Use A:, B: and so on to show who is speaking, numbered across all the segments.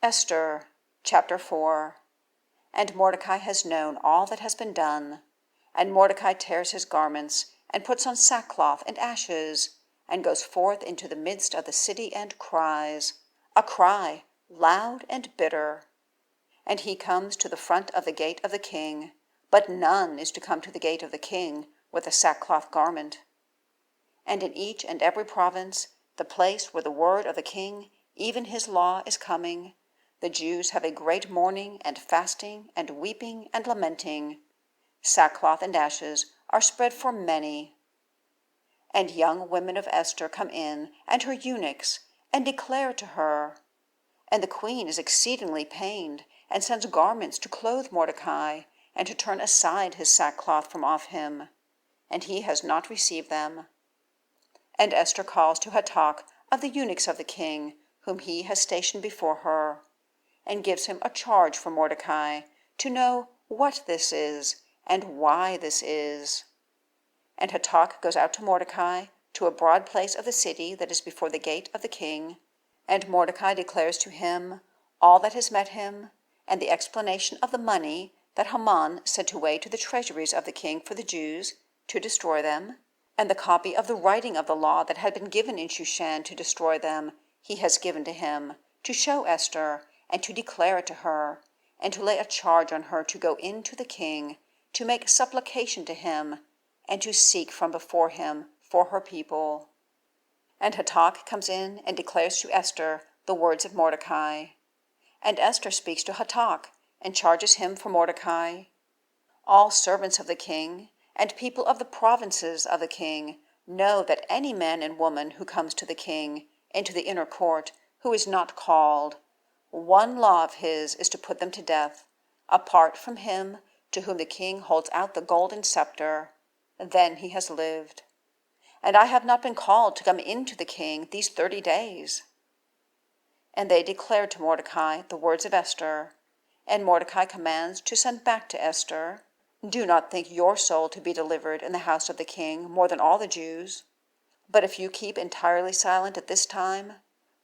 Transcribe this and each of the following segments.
A: Esther, chapter 4. And Mordecai has known all that has been done. And Mordecai tears his garments, and puts on sackcloth and ashes, and goes forth into the midst of the city, and cries, a cry loud and bitter. And he comes to the front of the gate of the king, but none is to come to the gate of the king with a sackcloth garment. And in each and every province, the place where the word of the king, even his law, is coming, the Jews have a great mourning and fasting and weeping and lamenting. Sackcloth and ashes are spread for many. And young women of Esther come in, and her eunuchs, and declare to her. And the queen is exceedingly pained, and sends garments to clothe Mordecai, and to turn aside his sackcloth from off him. And he has not received them. And Esther calls to Hatach of the eunuchs of the king, whom he has stationed before her, and gives him a charge for Mordecai, to know what this is, and why this is. And Hatach goes out to Mordecai, to a broad place of the city that is before the gate of the king, and Mordecai declares to him all that has met him, and the explanation of the money that Haman sent away to the treasuries of the king for the Jews, to destroy them, and the copy of the writing of the law that had been given in Shushan to destroy them, he has given to him, to show Esther, and to declare it to her, and to lay a charge on her to go in to the king, to make supplication to him, and to seek from before him for her people. And Hatach comes in and declares to Esther the words of Mordecai. And Esther speaks to Hatach, and charges him for Mordecai. All servants of the king, and people of the provinces of the king, know that any man and woman who comes to the king, into the inner court, who is not called, one law of his is to put them to death, apart from him to whom the king holds out the golden scepter. Then he has lived. And I have not been called to come in to the king these 30 days. And they declared to Mordecai the words of Esther, and Mordecai commands to send back to Esther, do not think your soul to be delivered in the house of the king more than all the Jews. But if you keep entirely silent at this time,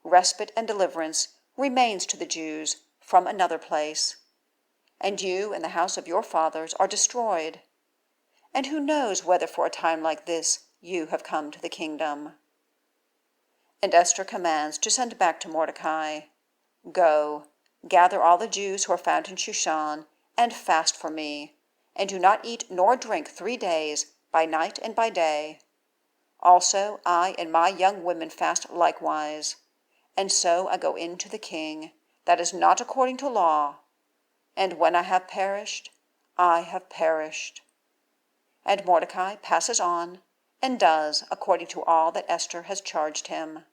A: respite and deliverance remains to the Jews from another place. And you and the house of your fathers are destroyed. And who knows whether for a time like this you have come to the kingdom? And Esther commands to send back to Mordecai, go, gather all the Jews who are found in Shushan, and fast for me, and do not eat nor drink 3 days, by night and by day. Also I and my young women fast likewise. And so I go in to the king. That is not according to law. And when I have perished, I have perished. And Mordecai passes on, and does according to all that Esther has charged him.